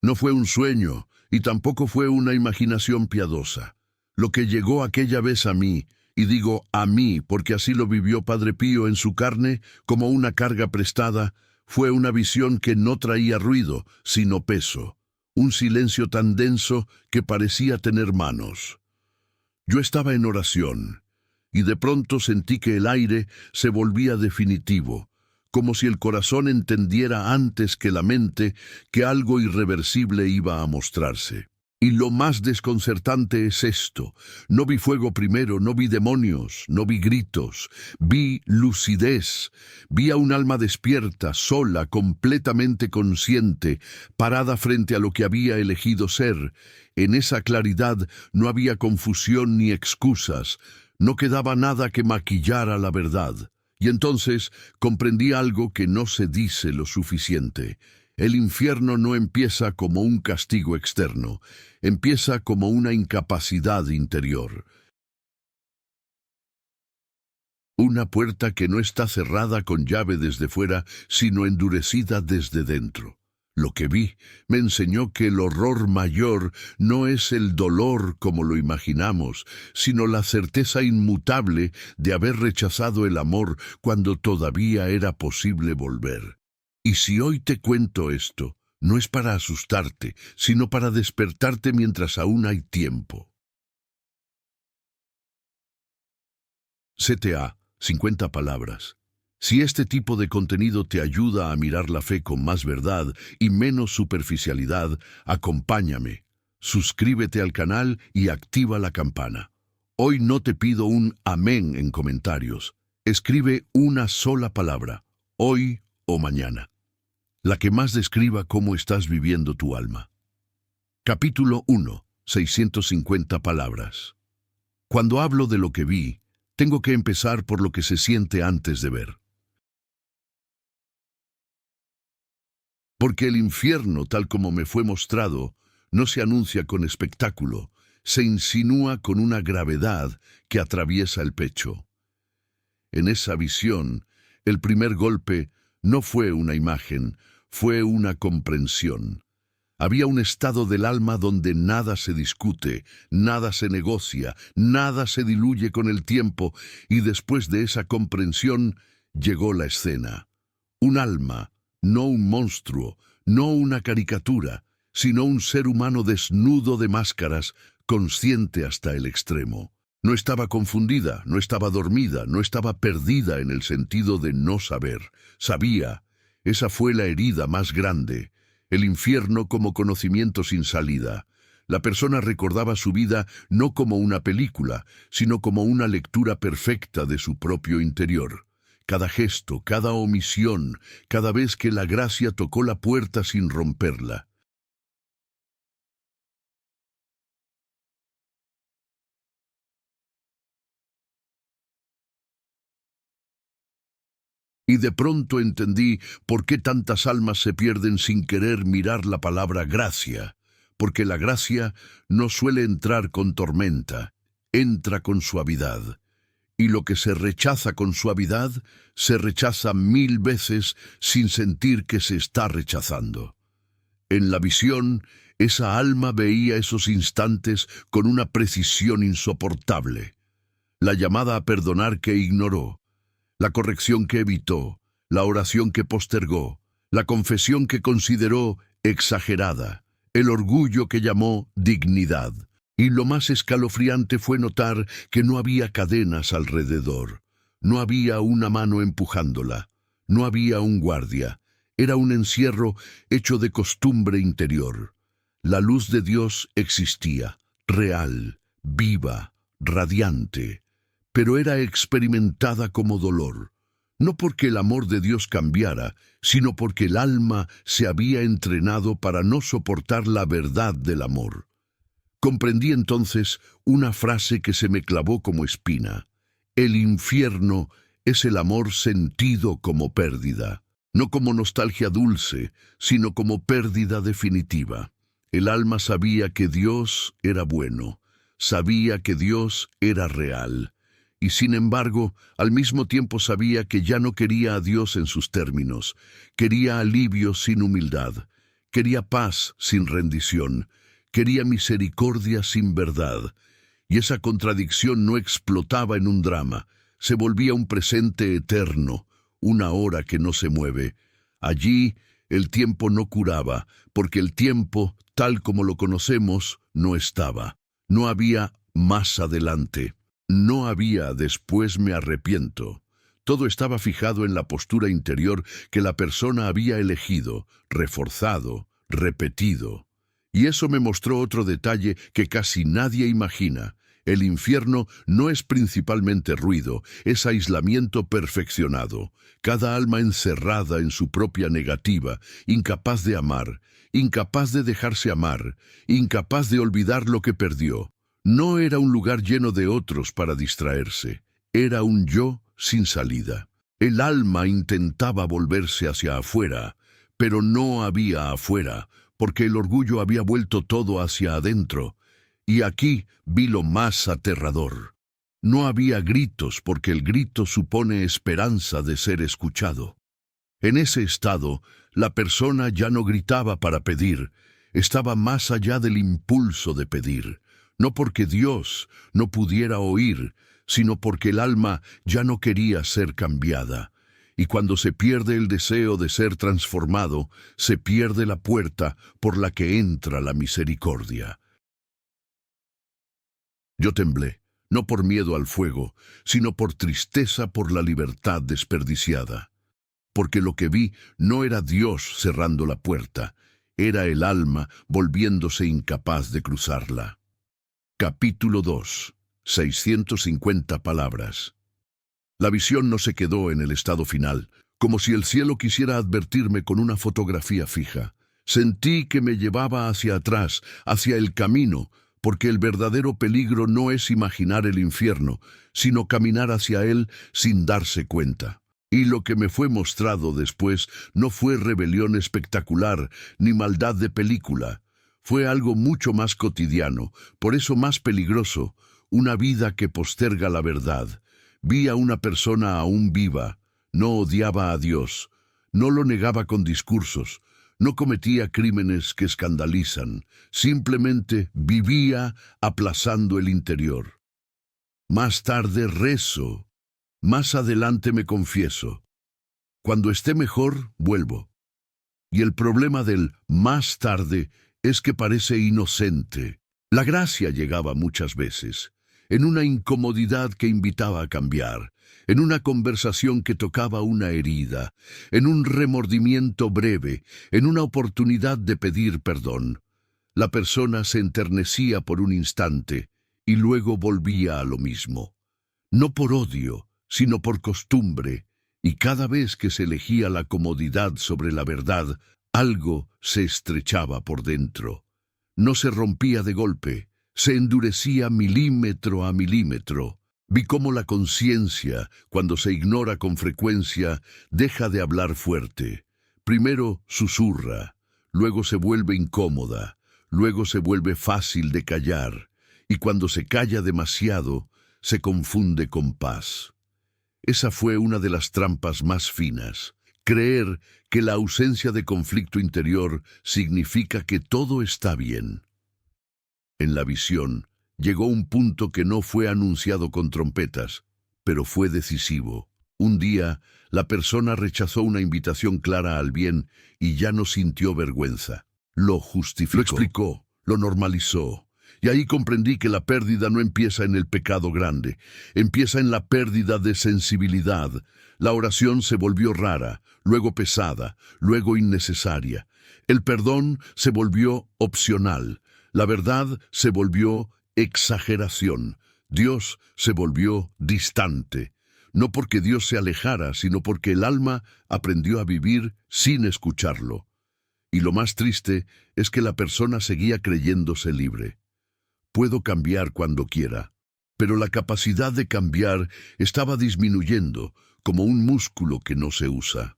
No fue un sueño, y tampoco fue una imaginación piadosa. Lo que llegó aquella vez a mí, y digo a mí porque así lo vivió Padre Pío en su carne, como una carga prestada, fue una visión que no traía ruido, sino peso, un silencio tan denso que parecía tener manos. Yo estaba en oración, y de pronto sentí que el aire se volvía definitivo, como si el corazón entendiera antes que la mente que algo irreversible iba a mostrarse. Y lo más desconcertante es esto: no vi fuego primero, no vi demonios, no vi gritos, vi lucidez, vi a un alma despierta, sola, completamente consciente, parada frente a lo que había elegido ser. En esa claridad no había confusión ni excusas, no quedaba nada que maquillara la verdad. Y entonces comprendí algo que no se dice lo suficiente. El infierno no empieza como un castigo externo, empieza como una incapacidad interior. Una puerta que no está cerrada con llave desde fuera, sino endurecida desde dentro. Lo que vi me enseñó que el horror mayor no es el dolor como lo imaginamos, sino la certeza inmutable de haber rechazado el amor cuando todavía era posible volver. Y si hoy te cuento esto, no es para asustarte, sino para despertarte mientras aún hay tiempo. CTA, 50 palabras. Si este tipo de contenido te ayuda a mirar la fe con más verdad y menos superficialidad, acompáñame. Suscríbete al canal y activa la campana. Hoy no te pido un amén en comentarios. Escribe una sola palabra, hoy o mañana, la que más describa cómo estás viviendo tu alma. Capítulo 1, 650 palabras. Cuando hablo de lo que vi, tengo que empezar por lo que se siente antes de ver. Porque el infierno, tal como me fue mostrado, no se anuncia con espectáculo, se insinúa con una gravedad que atraviesa el pecho. En esa visión, el primer golpe no fue una imagen, fue una comprensión. Había un estado del alma donde nada se discute, nada se negocia, nada se diluye con el tiempo, y después de esa comprensión llegó la escena. Un alma, no un monstruo, no una caricatura, sino un ser humano desnudo de máscaras, consciente hasta el extremo. No estaba confundida, no estaba dormida, no estaba perdida en el sentido de no saber. Sabía. Esa fue la herida más grande. El infierno como conocimiento sin salida. La persona recordaba su vida no como una película, sino como una lectura perfecta de su propio interior. Cada gesto, cada omisión, cada vez que la gracia tocó la puerta sin romperla. Y de pronto entendí por qué tantas almas se pierden sin querer mirar la palabra gracia, porque la gracia no suele entrar con tormenta, entra con suavidad. Y lo que se rechaza con suavidad, se rechaza 1000 veces sin sentir que se está rechazando. En la visión, esa alma veía esos instantes con una precisión insoportable. La llamada a perdonar que ignoró, la corrección que evitó, la oración que postergó, la confesión que consideró exagerada, el orgullo que llamó dignidad. Y lo más escalofriante fue notar que no había cadenas alrededor, no había una mano empujándola, no había un guardia, era un encierro hecho de costumbre interior. La luz de Dios existía, real, viva, radiante, pero era experimentada como dolor, no porque el amor de Dios cambiara, sino porque el alma se había entrenado para no soportar la verdad del amor. Comprendí entonces una frase que se me clavó como espina. El infierno es el amor sentido como pérdida, no como nostalgia dulce, sino como pérdida definitiva. El alma sabía que Dios era bueno, sabía que Dios era real, y sin embargo, al mismo tiempo sabía que ya no quería a Dios en sus términos, quería alivio sin humildad, Quería paz sin rendición. Quería misericordia sin verdad. Y esa contradicción no explotaba en un drama. Se volvía un presente eterno, una hora que no se mueve. Allí el tiempo no curaba, porque el tiempo, tal como lo conocemos, no estaba. No había más adelante. No había después me arrepiento. Todo estaba fijado en la postura interior que la persona había elegido, reforzado, repetido. Y eso me mostró otro detalle que casi nadie imagina. El infierno no es principalmente ruido, es aislamiento perfeccionado. Cada alma encerrada en su propia negativa, incapaz de amar, incapaz de dejarse amar, incapaz de olvidar lo que perdió. No era un lugar lleno de otros para distraerse. Era un yo sin salida. El alma intentaba volverse hacia afuera, pero no había afuera, porque el orgullo había vuelto todo hacia adentro. Y aquí vi lo más aterrador. No había gritos, porque el grito supone esperanza de ser escuchado. En ese estado, la persona ya no gritaba para pedir, estaba más allá del impulso de pedir. No porque Dios no pudiera oír, sino porque el alma ya no quería ser cambiada. Y cuando se pierde el deseo de ser transformado, se pierde la puerta por la que entra la misericordia. Yo temblé, no por miedo al fuego, sino por tristeza por la libertad desperdiciada. Porque lo que vi no era Dios cerrando la puerta, era el alma volviéndose incapaz de cruzarla. Capítulo 2. 650 palabras. La visión no se quedó en el estado final, como si el cielo quisiera advertirme con una fotografía fija. Sentí que me llevaba hacia atrás, hacia el camino, porque el verdadero peligro no es imaginar el infierno, sino caminar hacia él sin darse cuenta. Y lo que me fue mostrado después no fue rebelión espectacular, ni maldad de película. Fue algo mucho más cotidiano, por eso más peligroso, una vida que posterga la verdad. Vi a una persona aún viva, no odiaba a Dios, no lo negaba con discursos, no cometía crímenes que escandalizan, simplemente vivía aplazando el interior. Más tarde rezo, más adelante me confieso. Cuando esté mejor, vuelvo. Y el problema del más tarde es que parece inocente. La gracia llegaba muchas veces, en una incomodidad que invitaba a cambiar, en una conversación que tocaba una herida, en un remordimiento breve, en una oportunidad de pedir perdón. La persona se enternecía por un instante y luego volvía a lo mismo. No por odio, sino por costumbre, y cada vez que se elegía la comodidad sobre la verdad, algo se estrechaba por dentro. No se rompía de golpe, se endurecía milímetro a milímetro. Vi cómo la conciencia, cuando se ignora con frecuencia, deja de hablar fuerte. Primero susurra, luego se vuelve incómoda, luego se vuelve fácil de callar, y cuando se calla demasiado, se confunde con paz. Esa fue una de las trampas más finas. Creer que la ausencia de conflicto interior significa que todo está bien. En la visión, llegó un punto que no fue anunciado con trompetas, pero fue decisivo. Un día, la persona rechazó una invitación clara al bien y ya no sintió vergüenza. Lo justificó, lo explicó, lo normalizó. Y ahí comprendí que la pérdida no empieza en el pecado grande, empieza en la pérdida de sensibilidad. La oración se volvió rara, luego pesada, luego innecesaria. El perdón se volvió opcional. La verdad se volvió exageración. Dios se volvió distante. No porque Dios se alejara, sino porque el alma aprendió a vivir sin escucharlo. Y lo más triste es que la persona seguía creyéndose libre. Puedo cambiar cuando quiera, pero la capacidad de cambiar estaba disminuyendo, como un músculo que no se usa.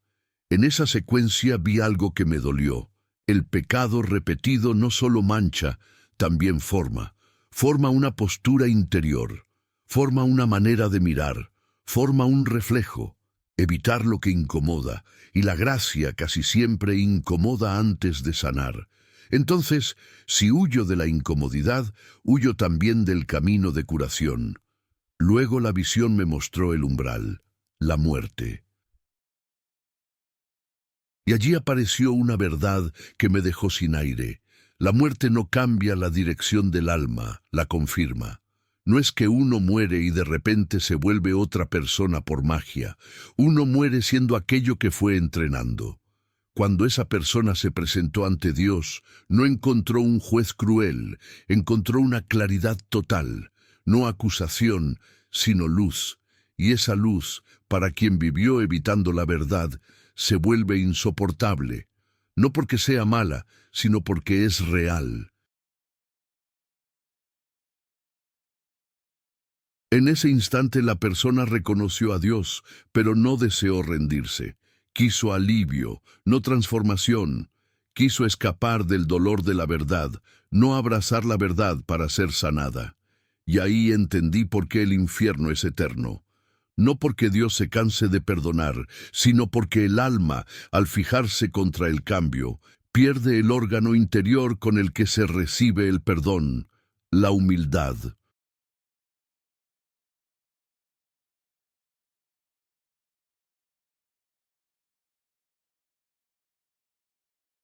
En esa secuencia vi algo que me dolió. El pecado repetido no solo mancha, también forma. Forma una postura interior, forma una manera de mirar, forma un reflejo. evitar lo que incomoda, y la gracia casi siempre incomoda antes de sanar. Entonces, si huyo de la incomodidad, huyo también del camino de curación. Luego la visión me mostró el umbral, la muerte. Y allí apareció una verdad que me dejó sin aire. La muerte no cambia la dirección del alma, la confirma. No es que uno muere y de repente se vuelve otra persona por magia. Uno muere siendo aquello que fue entrenando. Cuando esa persona se presentó ante Dios, no encontró un juez cruel, encontró una claridad total, no acusación, sino luz. Y esa luz, para quien vivió evitando la verdad, se vuelve insoportable, no porque sea mala, sino porque es real. En ese instante la persona reconoció a Dios, pero no deseó rendirse. Quiso alivio, no transformación. Quiso escapar del dolor de la verdad, no abrazar la verdad para ser sanada. Y ahí entendí por qué el infierno es eterno. No porque Dios se canse de perdonar, sino porque el alma, al fijarse contra el cambio, pierde el órgano interior con el que se recibe el perdón, la humildad.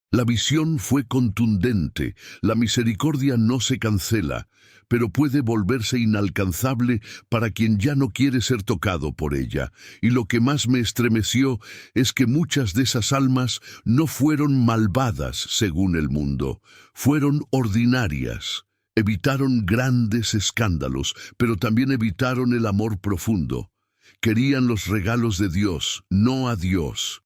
La visión fue contundente, la misericordia no se cancela, pero puede volverse inalcanzable para quien ya no quiere ser tocado por ella. Y lo que más me estremeció es que muchas de esas almas no fueron malvadas según el mundo, fueron ordinarias. Evitaron grandes escándalos, pero también evitaron el amor profundo. Querían los regalos de Dios, no a Dios.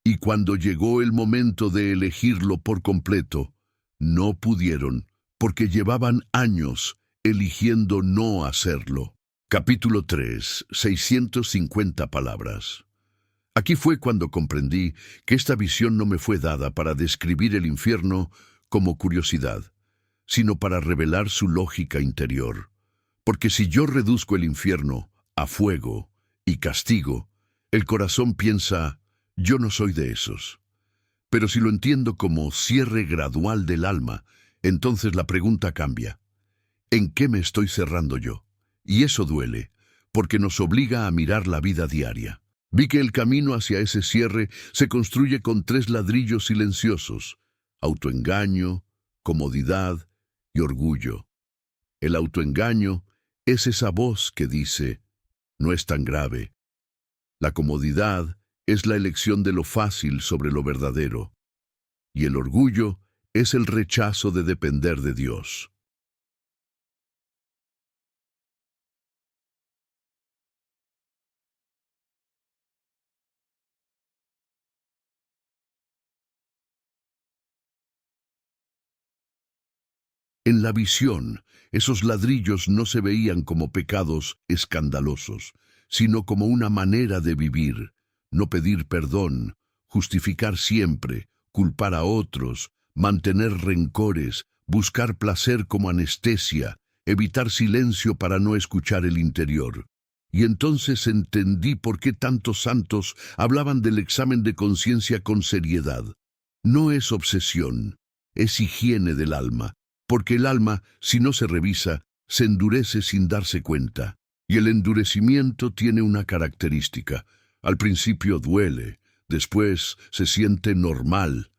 Y cuando llegó el momento de elegirlo por completo, no pudieron, porque llevaban años eligiendo no hacerlo. Capítulo 3, 650 palabras. Aquí fue cuando comprendí que esta visión no me fue dada para describir el infierno como curiosidad, sino para revelar su lógica interior. Porque si yo reduzco el infierno a fuego y castigo, el corazón piensa: yo no soy de esos. Pero si lo entiendo como cierre gradual del alma, entonces la pregunta cambia. ¿En qué me estoy cerrando yo? Y eso duele, porque nos obliga a mirar la vida diaria. Vi que el camino hacia ese cierre se construye con 3 ladrillos silenciosos: autoengaño, comodidad y orgullo. El autoengaño es esa voz que dice: no es tan grave. La comodidad es la elección de lo fácil sobre lo verdadero, y el orgullo es el rechazo de depender de Dios. En la visión, esos ladrillos no se veían como pecados escandalosos, sino como una manera de vivir, no pedir perdón, justificar siempre, culpar a otros, mantener rencores, buscar placer como anestesia, evitar silencio para no escuchar el interior. Y entonces entendí por qué tantos santos hablaban del examen de conciencia con seriedad. No es obsesión, es higiene del alma, porque el alma, si no se revisa, se endurece sin darse cuenta. Y el endurecimiento tiene una característica: al principio duele, después se siente normal.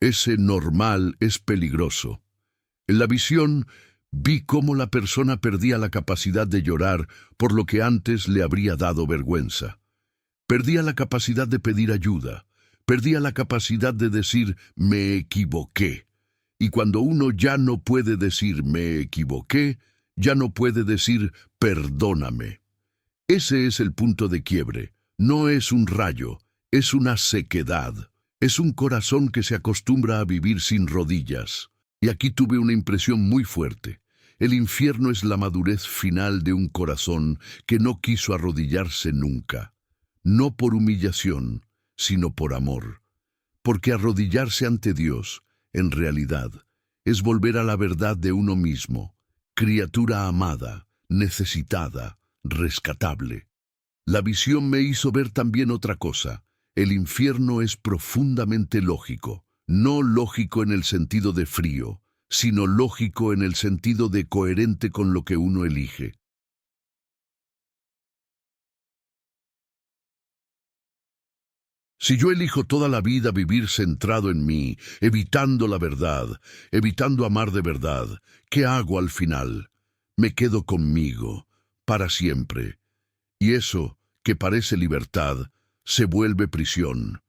Ese normal es peligroso. En la visión vi cómo la persona perdía la capacidad de llorar por lo que antes le habría dado vergüenza. Perdía la capacidad de pedir ayuda, perdía la capacidad de decir «me equivoqué». Y cuando uno ya no puede decir «me equivoqué», ya no puede decir «perdóname». Ese es el punto de quiebre. No es un rayo, es una sequedad. Es un corazón que se acostumbra a vivir sin rodillas. Y aquí tuve una impresión muy fuerte. El infierno es la madurez final de un corazón que no quiso arrodillarse nunca. No por humillación, sino por amor. Porque arrodillarse ante Dios, en realidad, es volver a la verdad de uno mismo, criatura amada, necesitada, rescatable. La visión me hizo ver también otra cosa. El infierno es profundamente lógico, no lógico en el sentido de frío, sino lógico en el sentido de coherente con lo que uno elige. Si yo elijo toda la vida vivir centrado en mí, evitando la verdad, evitando amar de verdad, ¿qué hago al final? Me quedo conmigo, para siempre. Y eso, que parece libertad, se vuelve prisión.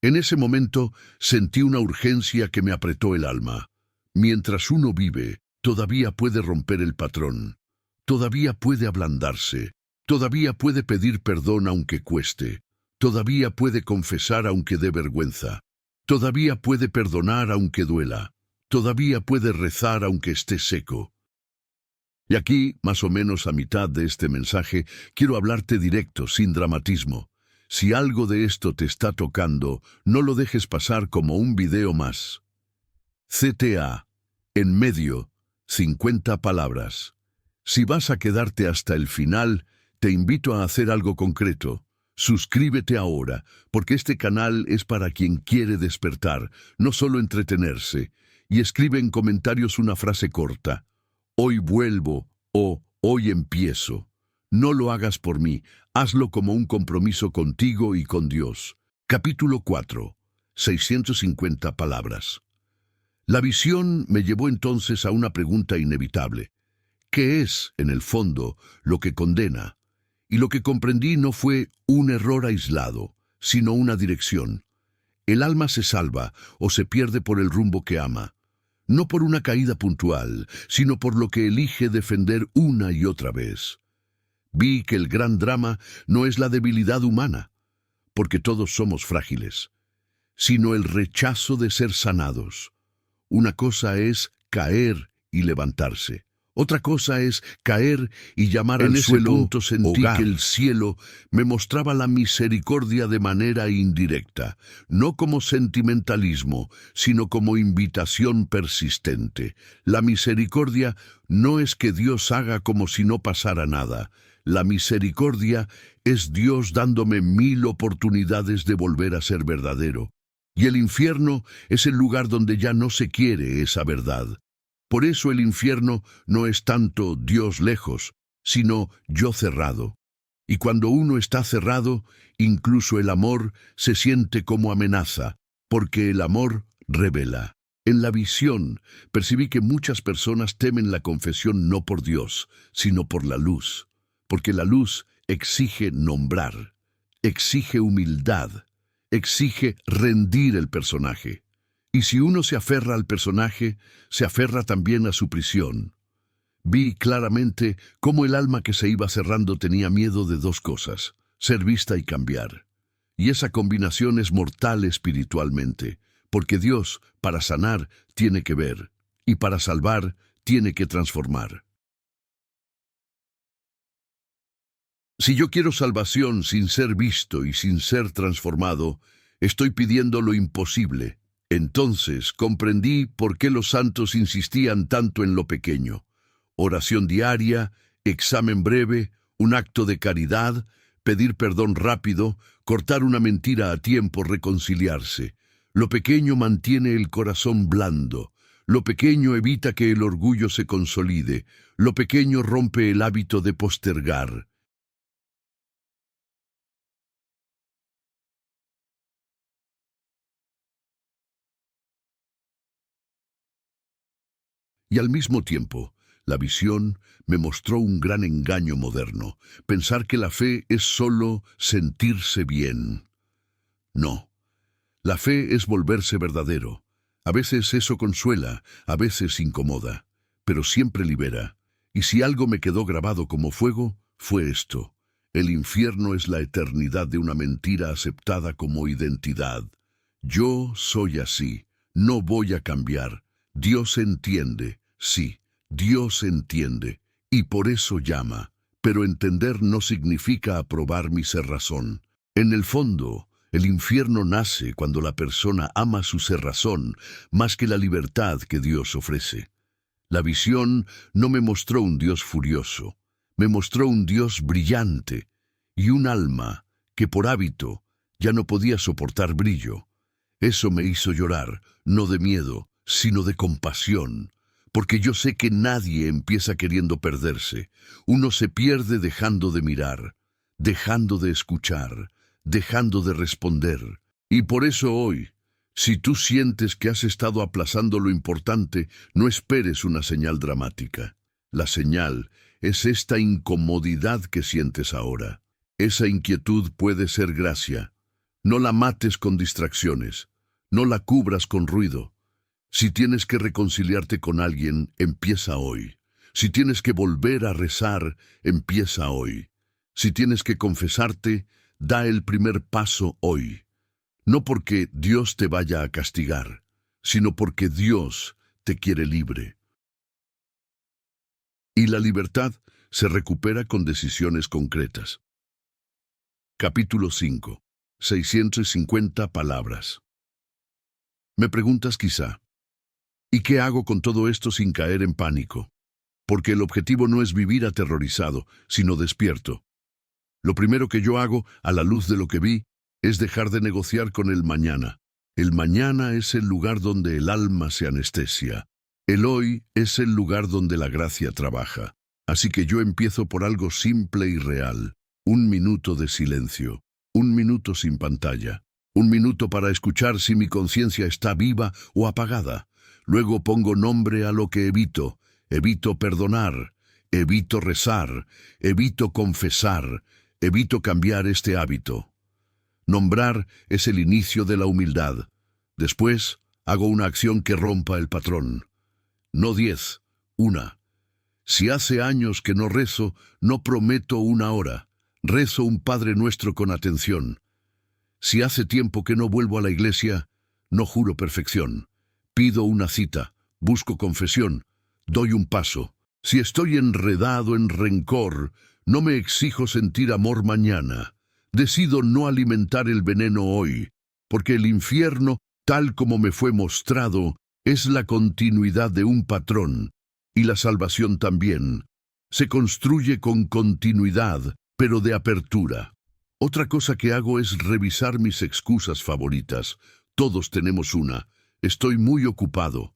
En ese momento sentí una urgencia que me apretó el alma. Mientras uno vive, todavía puede romper el patrón, todavía puede ablandarse, todavía puede pedir perdón aunque cueste, todavía puede confesar aunque dé vergüenza, todavía puede perdonar aunque duela, todavía puede rezar aunque esté seco. Y aquí, más o menos a mitad de este mensaje, quiero hablarte directo, sin dramatismo. Si algo de esto te está tocando, no lo dejes pasar como un video más. CTA. En medio, 50 palabras. Si vas a quedarte hasta el final, te invito a hacer algo concreto. Suscríbete ahora, porque este canal es para quien quiere despertar, no solo entretenerse. Y escribe en comentarios una frase corta. Hoy vuelvo o hoy empiezo. No lo hagas por mí, hazlo como un compromiso contigo y con Dios. Capítulo 4. 650 palabras. La visión me llevó entonces a una pregunta inevitable. ¿Qué es, en el fondo, lo que condena? Y lo que comprendí no fue un error aislado, sino una dirección. El alma se salva o se pierde por el rumbo que ama. No por una caída puntual, sino por lo que elige defender una y otra vez. Vi que el gran drama no es la debilidad humana, porque todos somos frágiles, sino el rechazo de ser sanados. Una cosa es caer y levantarse. Otra cosa es caer y llamar al suelo. En ese punto sentí que el cielo me mostraba la misericordia de manera indirecta, no como sentimentalismo, sino como invitación persistente. La misericordia no es que Dios haga como si no pasara nada. La misericordia es Dios dándome 1000 oportunidades de volver a ser verdadero. Y el infierno es el lugar donde ya no se quiere esa verdad. Por eso el infierno no es tanto Dios lejos, sino yo cerrado. Y cuando uno está cerrado, incluso el amor se siente como amenaza, porque el amor revela. En la visión percibí que muchas personas temen la confesión no por Dios, sino por la luz, porque la luz exige nombrar, exige humildad, exige rendir el personaje. Y si uno se aferra al personaje, se aferra también a su prisión. Vi claramente cómo el alma que se iba cerrando tenía miedo de dos cosas, ser vista y cambiar. Y esa combinación es mortal espiritualmente, porque Dios, para sanar, tiene que ver, y para salvar, tiene que transformar. Si yo quiero salvación sin ser visto y sin ser transformado, estoy pidiendo lo imposible. Entonces comprendí por qué los santos insistían tanto en lo pequeño. Oración diaria, examen breve, un acto de caridad, pedir perdón rápido, cortar una mentira a tiempo, reconciliarse. Lo pequeño mantiene el corazón blando. Lo pequeño evita que el orgullo se consolide. Lo pequeño rompe el hábito de postergar. Y al mismo tiempo, la visión me mostró un gran engaño moderno, pensar que la fe es solo sentirse bien. No, la fe es volverse verdadero. A veces eso consuela, a veces incomoda, pero siempre libera. Y si algo me quedó grabado como fuego, fue esto. El infierno es la eternidad de una mentira aceptada como identidad. Yo soy así, no voy a cambiar. Dios entiende, sí, Dios entiende, y por eso llama. Pero entender no significa aprobar mi cerrazón. En el fondo, el infierno nace cuando la persona ama su cerrazón más que la libertad que Dios ofrece. La visión no me mostró un Dios furioso, me mostró un Dios brillante, y un alma que por hábito ya no podía soportar brillo. Eso me hizo llorar, no de miedo, sino de compasión, porque yo sé que nadie empieza queriendo perderse. Uno se pierde dejando de mirar, dejando de escuchar, dejando de responder. Y por eso hoy, si tú sientes que has estado aplazando lo importante, no esperes una señal dramática. La señal es esta incomodidad que sientes ahora. Esa inquietud puede ser gracia. No la mates con distracciones. No la cubras con ruido. Si tienes que reconciliarte con alguien, empieza hoy. Si tienes que volver a rezar, empieza hoy. Si tienes que confesarte, da el primer paso hoy. No porque Dios te vaya a castigar, sino porque Dios te quiere libre. Y la libertad se recupera con decisiones concretas. Capítulo 5. 650 palabras. Me preguntas quizá, ¿y qué hago con todo esto sin caer en pánico? Porque el objetivo no es vivir aterrorizado, sino despierto. Lo primero que yo hago, a la luz de lo que vi, es dejar de negociar con el mañana. El mañana es el lugar donde el alma se anestesia. El hoy es el lugar donde la gracia trabaja. Así que yo empiezo por algo simple y real. 1 minuto de silencio. 1 minuto sin pantalla. 1 minuto para escuchar si mi conciencia está viva o apagada. Luego pongo nombre a lo que evito. Evito perdonar. Evito rezar. Evito confesar. Evito cambiar este hábito. Nombrar es el inicio de la humildad. Después, hago una acción que rompa el patrón. No 10, 1. Si hace años que no rezo, no prometo 1 hora. Rezo un Padre Nuestro con atención. Si hace tiempo que no vuelvo a la iglesia, no juro perfección. Pido una cita, busco confesión, doy un paso. Si estoy enredado en rencor, no me exijo sentir amor mañana. Decido no alimentar el veneno hoy, porque el infierno, tal como me fue mostrado, es la continuidad de un patrón, y la salvación también. Se construye con continuidad, pero de apertura. Otra cosa que hago es revisar mis excusas favoritas. Todos tenemos una. Estoy muy ocupado.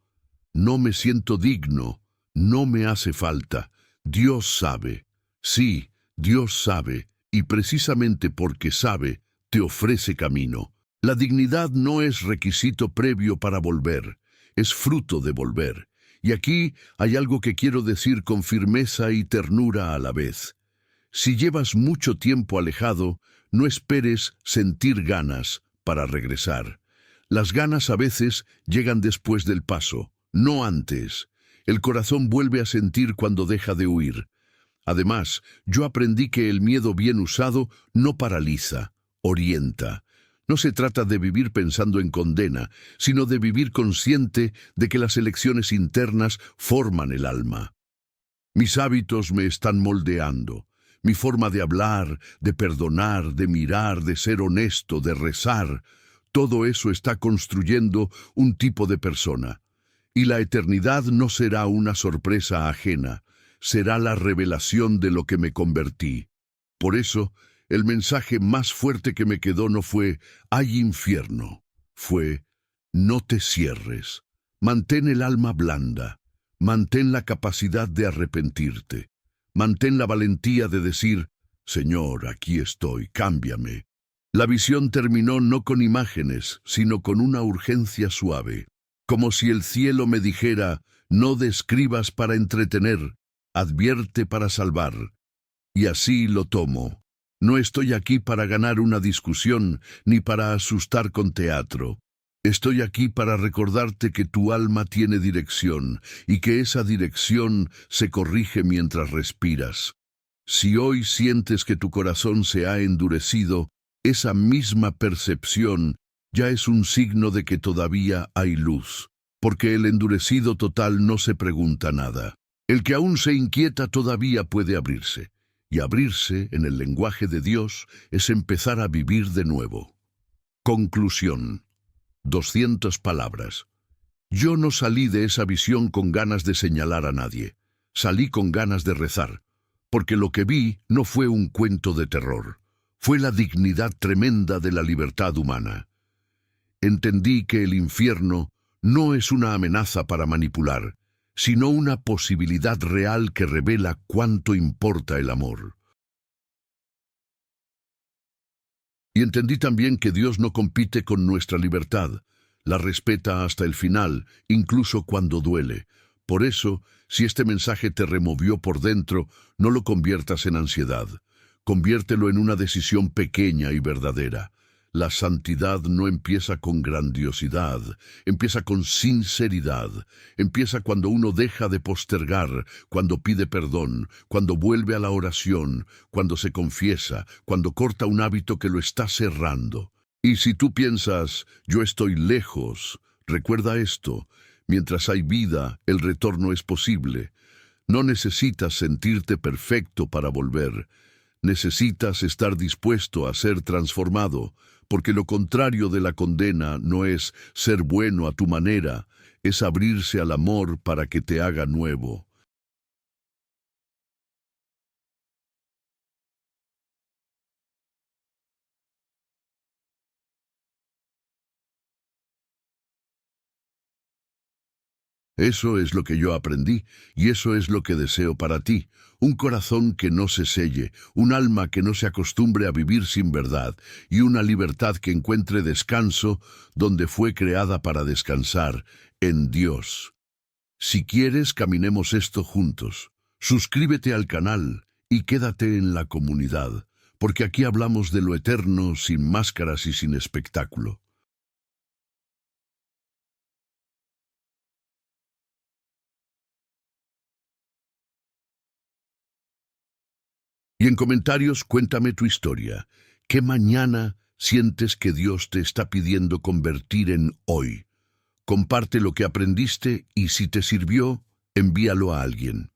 No me siento digno. No me hace falta. Dios sabe. Sí, Dios sabe. Y precisamente porque sabe, te ofrece camino. La dignidad no es requisito previo para volver, es fruto de volver. Y aquí hay algo que quiero decir con firmeza y ternura a la vez. Si llevas mucho tiempo alejado, no esperes sentir ganas para regresar. Las ganas a veces llegan después del paso, no antes. El corazón vuelve a sentir cuando deja de huir. Además, yo aprendí que el miedo bien usado no paraliza, orienta. No se trata de vivir pensando en condena, sino de vivir consciente de que las elecciones internas forman el alma. Mis hábitos me están moldeando. Mi forma de hablar, de perdonar, de mirar, de ser honesto, de rezar, todo eso está construyendo un tipo de persona. Y la eternidad no será una sorpresa ajena. Será la revelación de lo que me convertí. Por eso, el mensaje más fuerte que me quedó no fue «hay infierno», fue «no te cierres, mantén el alma blanda, mantén la capacidad de arrepentirte, mantén la valentía de decir «Señor, aquí estoy, cámbiame». La visión terminó no con imágenes, sino con una urgencia suave, como si el cielo me dijera «no describas para entretener, advierte para salvar». Y así lo tomo. No estoy aquí para ganar una discusión, ni para asustar con teatro. Estoy aquí para recordarte que tu alma tiene dirección, y que esa dirección se corrige mientras respiras. Si hoy sientes que tu corazón se ha endurecido, esa misma percepción ya es un signo de que todavía hay luz, porque el endurecido total no se pregunta nada. El que aún se inquieta todavía puede abrirse, y abrirse, en el lenguaje de Dios, es empezar a vivir de nuevo. Conclusión. 200 palabras. Yo no salí de esa visión con ganas de señalar a nadie. Salí con ganas de rezar, porque lo que vi no fue un cuento de terror. fue la dignidad tremenda de la libertad humana. Entendí que el infierno no es una amenaza para manipular, sino una posibilidad real que revela cuánto importa el amor. Y entendí también que Dios no compite con nuestra libertad, la respeta hasta el final, incluso cuando duele. Por eso, si este mensaje te removió por dentro, no lo conviertas en ansiedad. Conviértelo en una decisión pequeña y verdadera. La santidad no empieza con grandiosidad, empieza con sinceridad. Empieza cuando uno deja de postergar, cuando pide perdón, cuando vuelve a la oración, cuando se confiesa, cuando corta un hábito que lo está cerrando. Y si tú piensas, yo estoy lejos, recuerda esto, mientras hay vida, el retorno es posible. No necesitas sentirte perfecto para volver. Necesitas estar dispuesto a ser transformado, porque lo contrario de la condena no es ser bueno a tu manera, es abrirse al amor para que te haga nuevo. Eso es lo que yo aprendí, y eso es lo que deseo para ti. Un corazón que no se selle, un alma que no se acostumbre a vivir sin verdad, y una libertad que encuentre descanso donde fue creada para descansar, en Dios. Si quieres, caminemos esto juntos. Suscríbete al canal y quédate en la comunidad, porque aquí hablamos de lo eterno sin máscaras y sin espectáculo. Y en comentarios cuéntame tu historia. ¿Qué mañana sientes que Dios te está pidiendo convertir en hoy? Comparte lo que aprendiste y si te sirvió, envíalo a alguien.